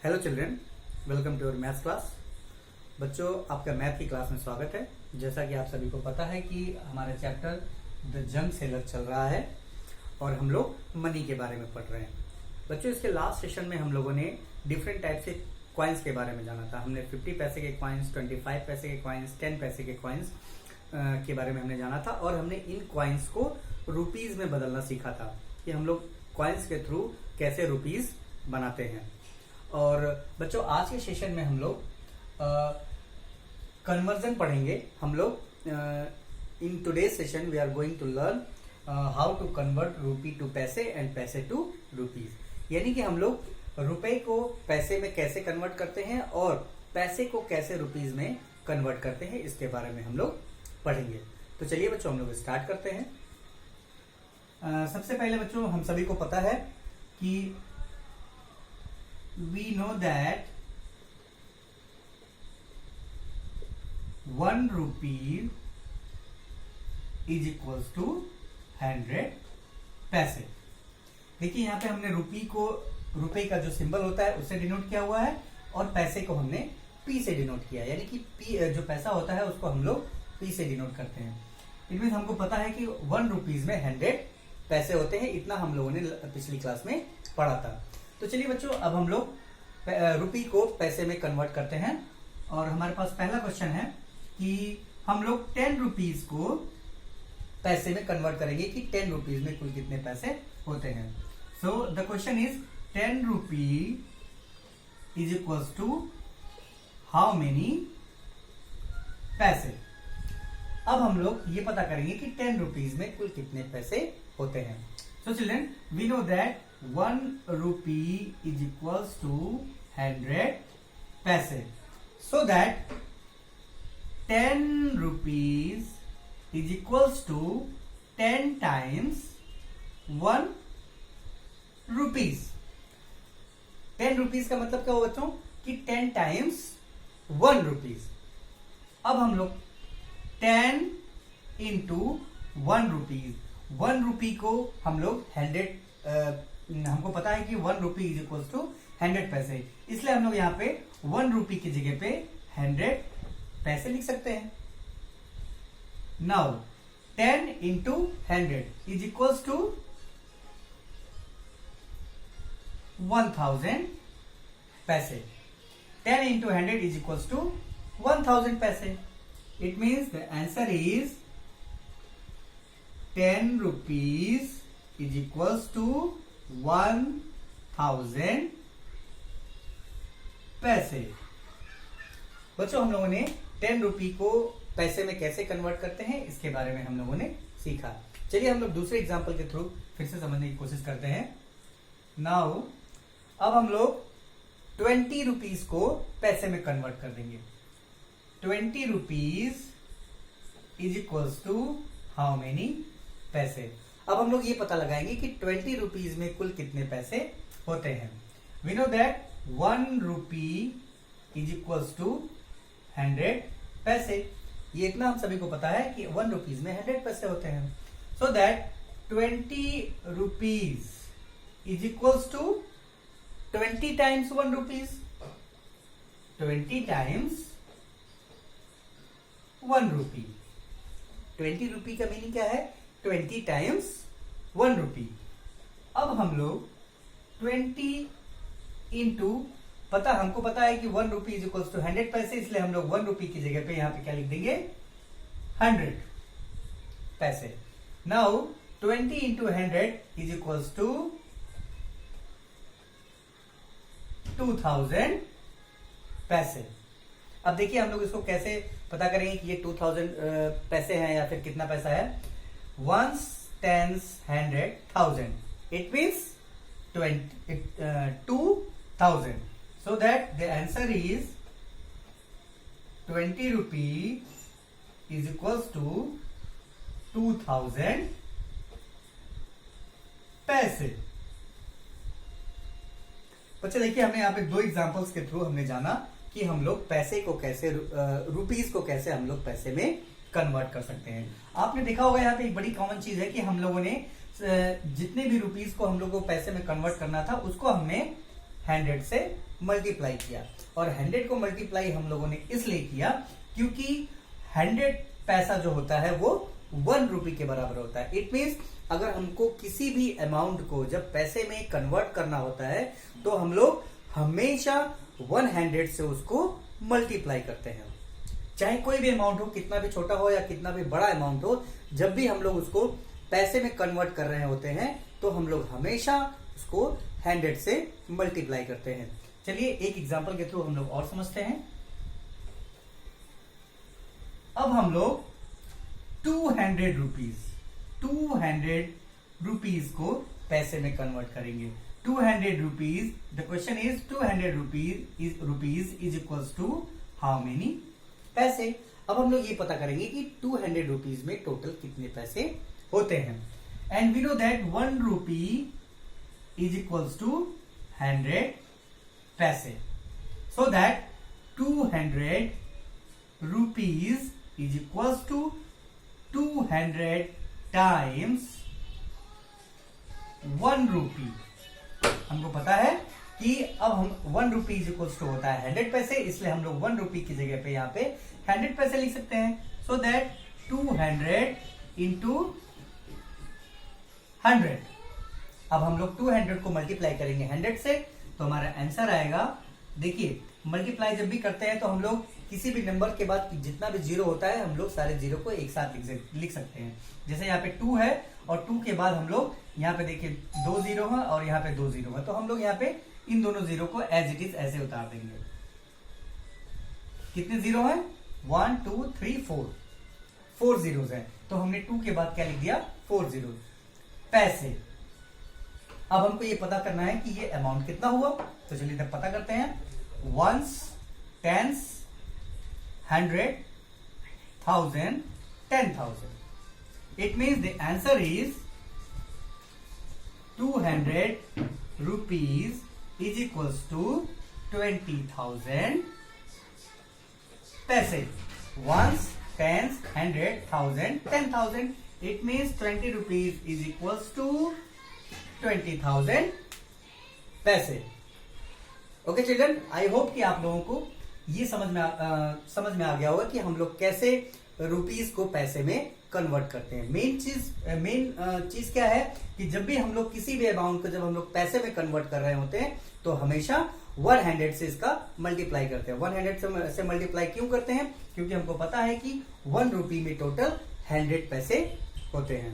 Hello children, welcome to your maths class. बच्चों, आपका math की क्लास में स्वागत है। जैसा कि आप सभी को पता है कि हमारा चैप्टर द जंग सेलर चल रहा है और हम लोग मनी के बारे में पढ़ रहे हैं। बच्चों, इसके लास्ट सेशन में हम लोगों ने डिफरेंट टाइप से कॉइन्स के बारे में जाना था। हमने 50 पैसे के कॉइन्स, 25 पैसे के कॉइन्स, 10 पैसे के कॉइन्स के बारे में हमने जाना था और हमने इन कॉइन्स को रुपीज में बदलना सीखा था कि हम लोग कॉइन्स के थ्रू कैसे रुपीज बनाते हैं। और बच्चों, आज के सेशन में हम लोग कन्वर्जन पढ़ेंगे। हम लोग in today session we are going to learn how to convert rupee to paise and paise to rupees. यानी कि हम लोग रुपए को पैसे में कैसे कन्वर्ट करते हैं और पैसे को कैसे रुपीज में कन्वर्ट करते हैं, इसके बारे में हम लोग पढ़ेंगे। तो चलिए बच्चों, हम लोग स्टार्ट करते हैं। सबसे पहले बच्चों, हम सभी को पता है कि we know that 1 rupee is equals to 100 पैसे। देखिए यहाँ पे हमने रुपए का जो सिंबल होता है उससे डिनोट किया हुआ है और पैसे को हमने पी से डिनोट किया, यानी कि पी जो पैसा होता है उसको हम लोग पी से डिनोट करते हैं। इट मीन हमको पता है कि 1 रुपीज में 100 पैसे होते हैं। इतना हम लोगों ने पिछली क्लास में पढ़ा था। तो चलिए बच्चों, अब हम लोग रुपी को पैसे में कन्वर्ट करते हैं और हमारे पास पहला क्वेश्चन है कि हम लोग 10 रुपीज को पैसे में कन्वर्ट करेंगे कि 10 रुपीज में कुल कितने पैसे होते हैं। So the question is 10 rupee is equals to how many paise. अब हम लोग ये पता करेंगे कि 10 रुपीज में कुल कितने पैसे होते हैं। So children, we know that 1 rupee is equals to 100 पैसे। So that 10 rupees is equals to 10 times 1 rupees। 10 rupees का मतलब क्या हुआ बच्चों कि 10 times 1 rupees। अब हम लोग 10 into 1 rupees, 1 रुपी को हम लोग 100 हमको पता है कि 1 रुपी इज इक्वल टू 100 पैसे, इसलिए हम लोग यहाँ पे 1 रुपी की जगह पे 100 पैसे लिख सकते हैं। Now 10 into 100 is equal to 1000 paise. 10 into 100 is equal to 1000 paise. It means the answer is 10 rupees is equal to 1000 paise. बच्चों, हम लोगों ने 10 रुपी को पैसे में कैसे कन्वर्ट करते हैं इसके बारे में हम लोगों ने सीखा। चलिए हम लोग दूसरे एग्जांपल के थ्रू फिर से समझने की कोशिश करते हैं। नाउ अब हम लोग 20 रुपीज को पैसे में कन्वर्ट कर देंगे। 20 rupees is equals to how many paise. अब हम लोग ये पता लगाएंगे कि 20 रुपीज में कुल कितने पैसे होते हैं। We know that 1 rupee is equals to 100 paise. ये इतना हम सभी को पता है कि 1 रुपीज में 100 पैसे होते हैं। So that 20 rupees is equals to 20 times 1 rupees. 20 times 1 rupee. 20 rupee का मीनिंग क्या है? 20 टाइम्स 1 रुपी। अब हम लोग 20 इंटू हमको पता है कि 1 रुपी इज इक्वल टू 100 पैसे, इसलिए हम लोग 1 रुपी की जगह पे यहां पे क्या लिख देंगे? 100 पैसे। Now 20 into 100 is equal to 2000 paise. अब देखिए हम लोग इसको कैसे पता करेंगे कि ये 2000 पैसे हैं या फिर कितना पैसा है। 1 10 100 1000, it means 2000। So that the answer is 20 rupee is equals to 2000 पैसे। बच्चे देखिए, हमने यहाँ पे 2 एग्जांपल्स के थ्रू हमने जाना कि हम लोग पैसे को कैसे रुपीज को कैसे हम लोग पैसे में कन्वर्ट कर सकते हैं। आपने देखा होगा यहाँ पे एक बड़ी कॉमन चीज है कि हम लोगों ने जितने भी रुपीज को हम लोग को पैसे में कन्वर्ट करना था उसको हमने 100 से मल्टीप्लाई किया। और 100 को मल्टीप्लाई हम लोगों ने इसलिए किया क्योंकि 100 पैसा जो होता है वो 1 रुपी के बराबर होता है। इट मीन्स अगर हमको किसी भी अमाउंट को जब पैसे में कन्वर्ट करना होता है तो हम लोग हमेशा 100 से उसको मल्टीप्लाई करते हैं। चाहे कोई भी अमाउंट हो, कितना भी छोटा हो या कितना भी बड़ा अमाउंट हो, जब भी हम लोग उसको पैसे में कन्वर्ट कर रहे होते हैं तो हम लोग हमेशा उसको 100 से मल्टीप्लाई करते हैं। चलिए एक एग्जांपल के थ्रू हम लोग और समझते हैं। अब हम लोग 200 रुपीज को पैसे में कन्वर्ट करेंगे। 200 rupees, the question is 200 rupees is equals to how many paise. अब हम लोग ये पता करेंगे कि 200 रुपीज में टोटल कितने पैसे होते हैं। And we know that 1 rupee is equals to 100 paise, so that 200 rupees is equals to 200 times 1 rupee. हमको पता है कि अब हम 1 रुपी इज इक्वल्स टू होता है 100 पैसे, इसलिए हम लोग 1 रुपी की जगह पे यहाँ पे 100 पैसे लिख सकते हैं। So that 200 into 100। अब हम लोग 200 को मल्टीप्लाई करेंगे 100 से तो हमारा आंसर आएगा। देखिए मल्टीप्लाई जब भी करते हैं तो हम लोग किसी भी नंबर के बाद जितना भी जीरो होता है हम लोग सारे जीरो को एक साथ लिख सकते हैं। जैसे यहाँ पे 2 है और 2 के बाद हम लोग यहाँ पे देखिए 2 जीरो है और यहाँ पे 2 जीरो है, तो हम लोग यहाँ पे इन दोनों जीरो को एज इट इज ऐसे उतार देंगे। कितने जीरो है? 1 2 3 4, 4 जीरोस है, तो हमने 2 के बाद क्या लिख दिया? 4 जीरो पैसे। अब हमको ये पता करना है कि ये अमाउंट कितना हुआ, तो चलिए तब पता करते हैं। Ones, tens, 100, 1000, 10,000. It means the answer is 200 rupees is equals to 20,000 पैसे। Ones, tens, 100, 1000, 10,000. It means 20 rupees is equals to 20,000 पैसे। ओके चिल्ड्रन, आई होप कि आप लोगों को ये समझ में आ गया होगा कि हम लोग कैसे रुपीस को पैसे में कन्वर्ट करते हैं। मेन चीज क्या है कि जब भी हम लोग किसी भी अमाउंट को जब हम लोग पैसे में कन्वर्ट कर रहे होते हैं तो हमेशा 100 से इसका मल्टीप्लाई करते हैं। 100 से मल्टीप्लाई क्यों करते हैं? क्योंकि हमको पता है कि 1 रुपी में टोटल 100 पैसे होते हैं।